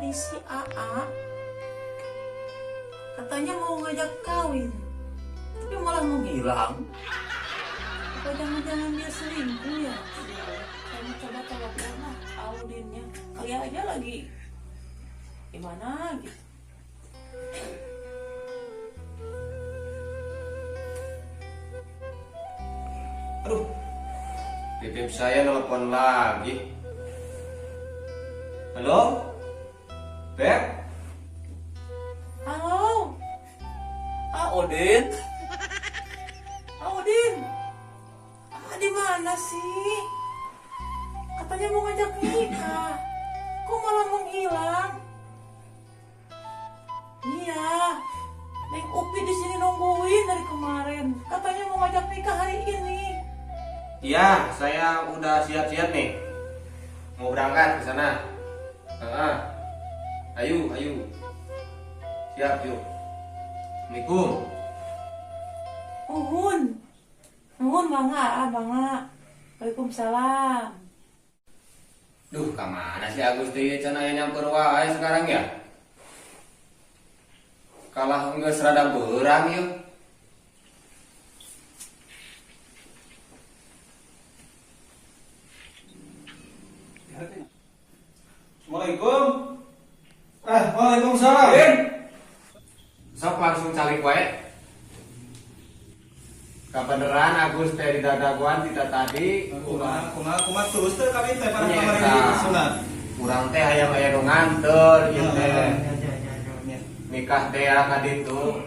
Tadi si AA katanya mau ngajak kawin, tapi malah menghilang. Apa jangan-jangan dia selingkuh ya? Saya mau coba telepon lah Audinnya. Kali aja lagi gimana gitu. Aduh, bebek saya nelpon lagi. Halo? Beb? Halo, Audin? Audin? Di mana sih? Katanya mau ngajak nikah. Kok malah menghilang? Iya, Neng Upi di sini nungguin dari kemarin. Katanya mau ngajak nikah hari ini. Iya, saya udah siap-siap nih. Mau berangkat ke sana. Ayo. Siap, yuk. Assalamualaikum. Nuhun bangga. Waalaikumsalam. Duh, kemana si Agusti? Cenah nyamper wae sekarang ya? Kalah geus rada beurang yuk. Assalamualaikum. Waalaikumsalam. Sok langsung calik wae. Kabeneran Agus teh di dadaguan kita tadi. Kumaha terus teh kami teh para Nyeta. kamari sunat. Urang teh hayang aya nu nganter ieu teh. Nikah teh ka ditu.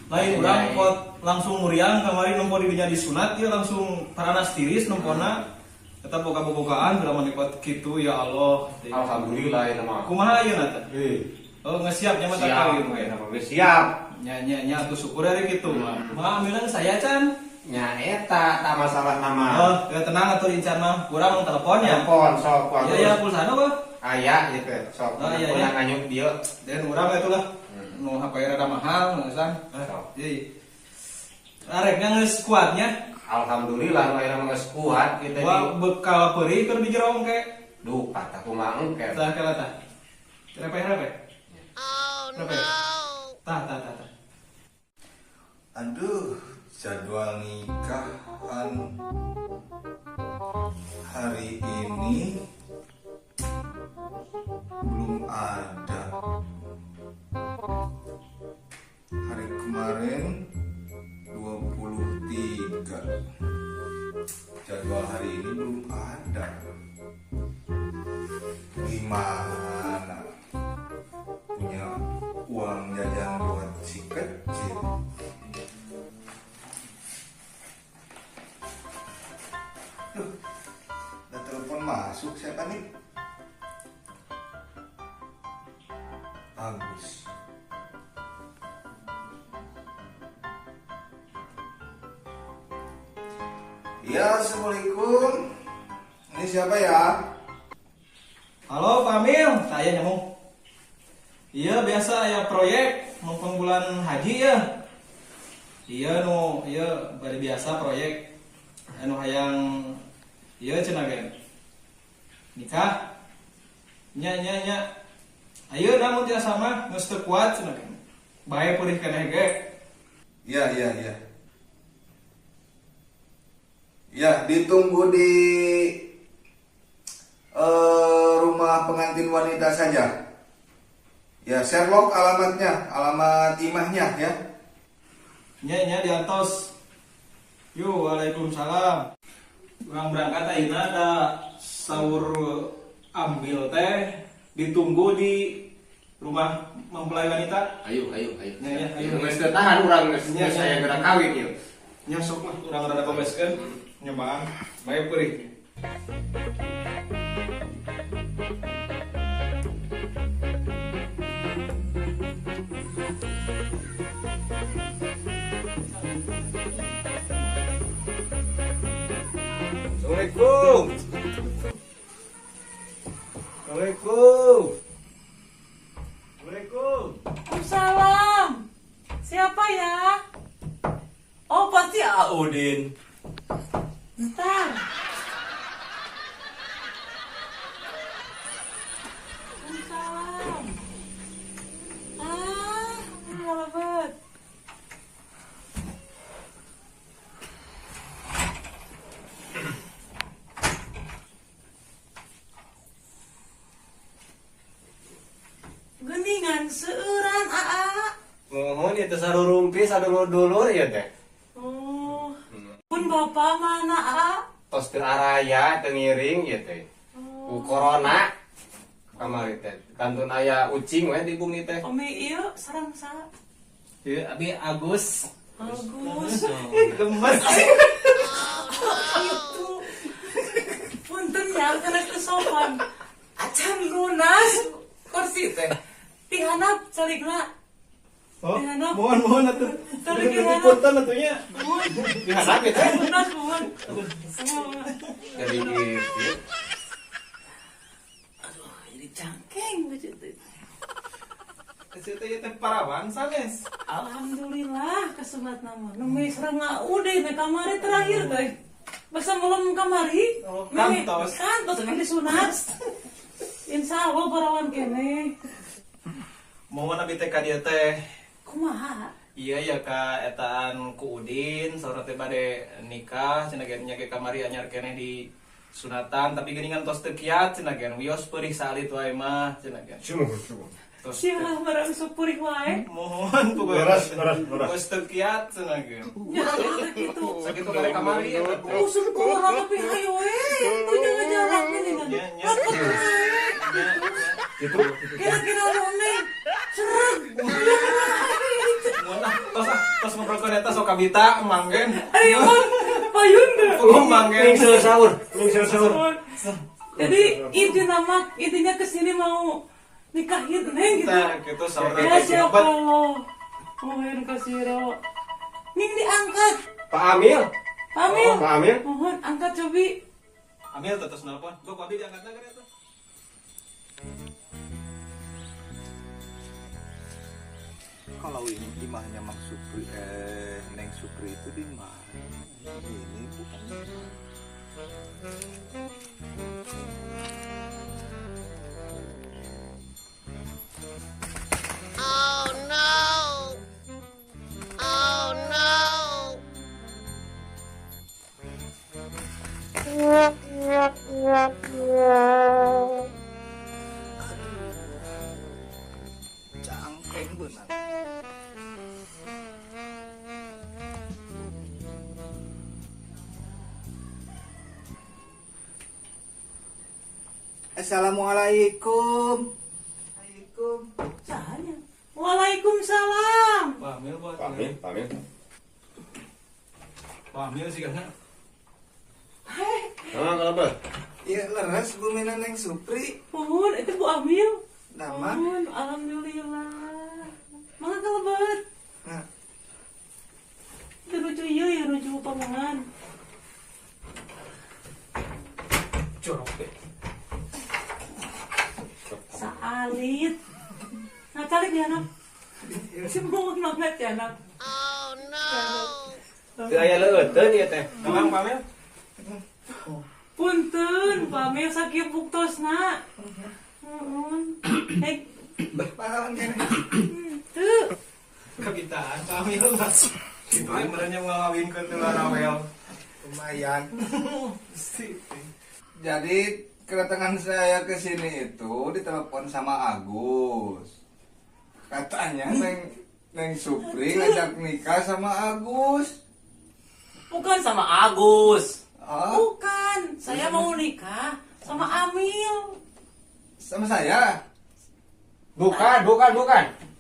Lain urang pot langsung muriang kamari nompo di jadi sunat ya langsung paranas tiris nompona. Eta boga-bogaan udah menikot kitu ya Allah. Alhamdulillah ya mah. Kumaha ieu na teh? Oh ngesiap nya mah tak kawin we. Siap. Nya atuh syukur dari kitu. Kumaha amilan saya can? Nya eta tak masalah nama. Oh, ya tenang atuh incan mah. Kurang telepon ya. Telepon sok Agus. Ya pulsana kok. Aya ieu teh sok. Oh, iya, Pulsa iya. nganyuk dieu. Dan urang itu lah. Nu HP rada mahal ngeusan. Jadi areknya geus kuatnya. Alhamdulillah nu aya geus kuat kitu Wah, bekal peuri keur di jero engke. Duh, patah kumaha engke. Tah kala tah. Repe. Oh no. Tah. Aduh, jadwal nikahan hari ini belum ada. Hari kemarin 23. Jadwal hari ini belum ada. Gimana? Punya uang jajan buat si kecil. Ada telepon masuk, siapa nih? Agus. Ya, assalamualaikum. Ini siapa ya? Halo Pak Amil, saya nyamuk. Iya biasa ya proyek mumpung bulan haji ya. Iya bari biasa proyek anu hayang iya cenah gen. Nikah. Nya. Ayo namun tiasa mah geus teu kuat cenah gen. Bae peurih keneh ge. Iya. Ya, ditunggu di rumah pengantin wanita saja. Ya, Sherlock alamatnya, alamat imahnya ya. Nya diantos. Yo, waalaikumsalam. Urang berangkat ayeuna ada sahur ambil teh ditunggu di rumah mempelai wanita. Ayo. Ya, ayo. Geus teu tahan urang geus Ya. saya gerak kawin ieu. Nya sok mah urang rada kobeskeun nyobaan bae peurih. Assalamualaikum. Waalaikumsalam. Siapa ya? Oh pasti Audin. Bentar. Waalaikumsalam. itu sarurumpi sadulur-dulur ya teh. Oh. Pun bapak mana ah? Tos teu araya teu ngiring ya teh. Ku corona kamari teh. Kantun aya ucing we di bumi teh. Omi ieu sareng sa. Ieu abi Agus. Bagus. Gemes. Itu. Punten ya kana kesopan. Acan lunas kursi teh. Dihanap caligna. Oh, Dihanap. mohon atuh. Tadi Lebih dihanap. punten atunya. Dihanap ya teh. Lunas mohon. Jadi gitu. Aduh, jadi cangkeng baju teh. Kecil teh teh parawan sanes. Alhamdulillah kesebat nama. Numi serang udah nih kamari terakhir teh. Basa belum kamari. Oh, Mimi- kantos. Kantos ini disunat. Insya Allah barawan kene. Mohon abi teh ka dieu teh. Kumaha? Iya ya ka etaan ku Udin saurang teh bade nikah cenah ge nya ge kamari anyar keneh di sunatan tapi geuningan tos teu kiat cenah ge wios peurih salit wae mah cenah ge. Tos teu- Siapa barang supurik wae? mohon Beres. Tos teu kiat cenah ge. Ya ada gitu. Sakitu bade kamari ya. Usul kumaha tapi hayo Itu jangan jarak nih kan. Ya, ya. Lapet wae. Itu Kira-kira none. Sereg. Mohon tos ngobrol ka eta sok kabita manggen. Ayo, payun deh. Oh manggen. ning sahur. Jadi intinya kesini mau nikahin neng gitu. Tah kitu saur Ya teh siapa obat. lo? Mohon kasiro. Ning diangkat. Pak Amil. Amil. Pak Amil. Mohon angkat cobi. Ambil tetes nelpon. Gua abi diangkatna kan eta. Kalau ini di mahnya Mang Supri, Neng Supri itu di mana? Ini bukan. Cangkeng benar. Assalamualaikum. Waalaikumsalam. Saya. Waalaikumsalam. Wah, Amil buat. Pak Amil. Wah, Amil sih kan. Hei, Kenapa? Ya leres Bu Mina Neng Supri. mohon itu Bu Amil. Nama? Mohon, alhamdulillah. Mana kalebet? Nah, Itu lucu iya ya lucu pamangan. Jorok deh. Saalit. Nah, calik ya anak. Semua banget ya anak. Teu aya leuteun ieu teh. Kamang Pamel. Punten, pamil sakit buktosna. Hei, pahalan kene. tuh. Kabitaan Pamel mas. Gitu aja merenya ngawin ke tular awel. Lumayan. Jadi kedatangan saya ke sini itu ditelepon sama Agus. Katanya Neng Supri ngajak nikah sama Agus. Bukan sama Agus. Oh, Bukan, saya mau nikah sama Amil. sama saya. Bukan.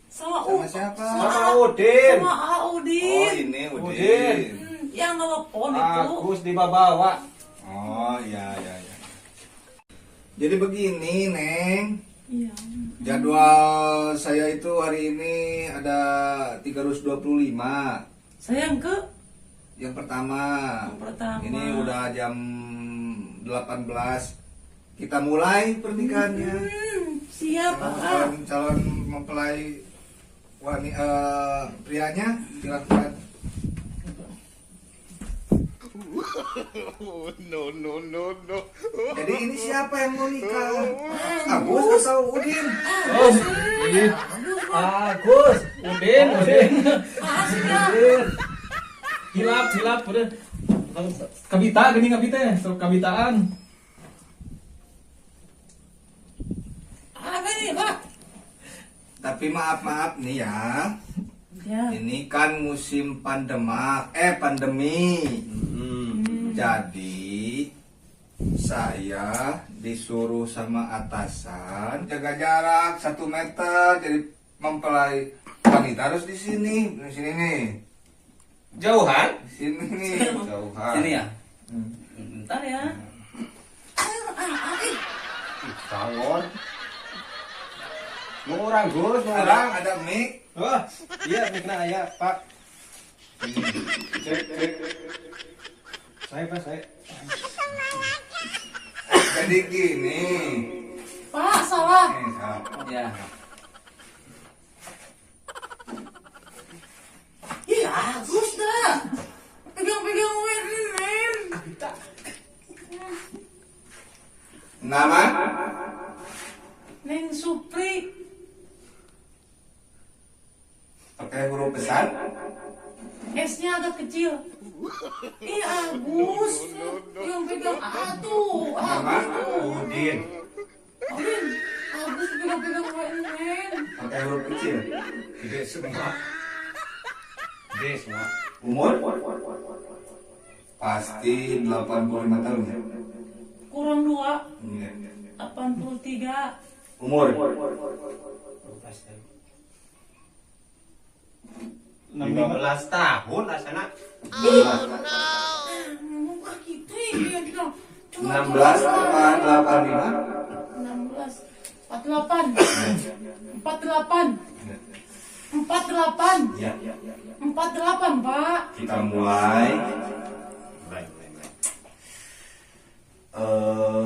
Sama Sama siapa? Sama Udin. Sama Oh, Audin. ini Udin. Udin. Yang nelfon itu. Agus dibawa. Oh, iya. Jadi begini, Neng. Iya. Jadwal saya itu hari ini ada 325. Saya yang ke Yang pertama. Yang pertama. Ini udah jam 18. Kita mulai pernikahannya. siap Kakak. Calon mempelai prianya silakan. Jadi ini siapa yang mau nikah? Agus atau Udin? Agus, Udin. Makasih ya. Hilap, udah. Kabita, gini kabita ya, so kabitaan. Apa nih Pak? Tapi maaf nih ya. Ya. Ini kan musim pandemi. Jadi saya disuruh sama atasan jaga jarak 1 meter. Jadi mempelai wanita harus di sini nih. Jauhan? Di sini nih, jauhan. Sini ya. Bentar ya. Bangun. Murang Gus, Sekarang murang. ada mic. Wah, iya mikna aya, Pak. Cek. Saya Pak, saya. Jadi gini. Pak, salah. Nih, salah. Ya. Ya, bagus dah. Pegang-pegang men. Nama? Neng Supri. Pakai huruf besar. S-nya agak kecil. Ih, Agus. Pegang-pegang atuh. Nama? Udin. Alin, Agus pegang-pegang men. Pakai huruf kecil. Gede semua. Gede semua. Umur? Pasti 85 tahun ya. Kurang 2, Iya. 83. Umur? 15 tahun asana. Muka kita ya kita. 16 sama 85. 16. 48. 48. Ya. 48, Pak. Kita mulai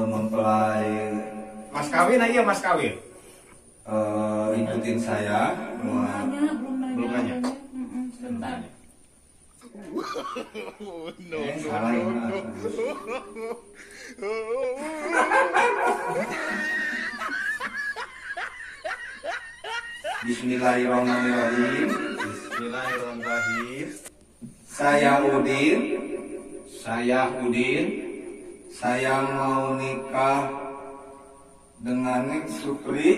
mempelai. Mas kawin aja Mas kawin. Ikutin saya. Belum nanya. Belum nanya. Sebentar. Salah ini. Bismillahirrahmanirrahim. Bismillahirrahmanirrahim. Saya Udin. Saya Udin. Saya mau nikah dengan Neng Supri.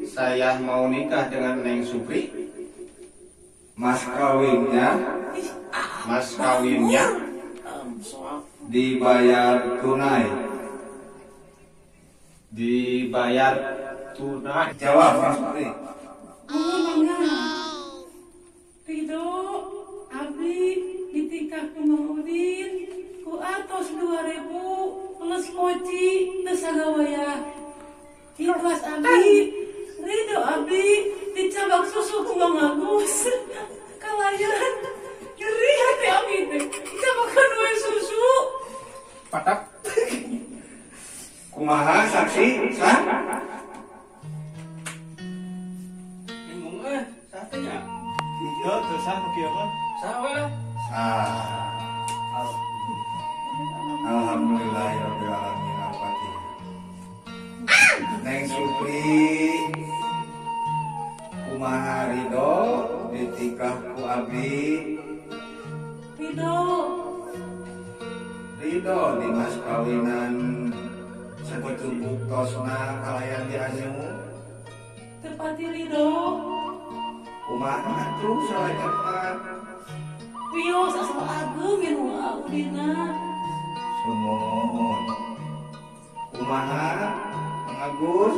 Saya mau nikah dengan Neng Supri. Mas kawinnya Mas kawinnya Soal dibayar tunai. dibayar tunai. Jawab Mas Supri. nanya. Ridho, Abi ditikah ke Mang Udin ku atos 2.000 plus poci teu sagawaya. Ikhlas Abi. Ridho Abi dicabak susu ku Mang Agus. Kalayan nyeri hati Abi teh. Dicabakan we susu. Patap. Kumaha saksi? Sah? Bingung satenya. Itu terusan kieu mah. Sawa. Sah. Alhamdulillahirrahmanirrahim. Al-Fatihah. Neng Supri kumaha Ridho ditikah ku Abi. Ridho, Ridho di mas kawinan sakitu buktosna kalayan di anyu. tepati Ridho. Kumaha tuh salah cepat. Wios asal agung yang Udina. Sumohon. Kumaha Mang Agus.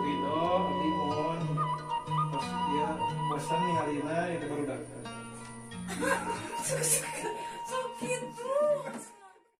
Ridho, Timon. Terus dia bosan ningalina itu baru datang. Sakit tuh.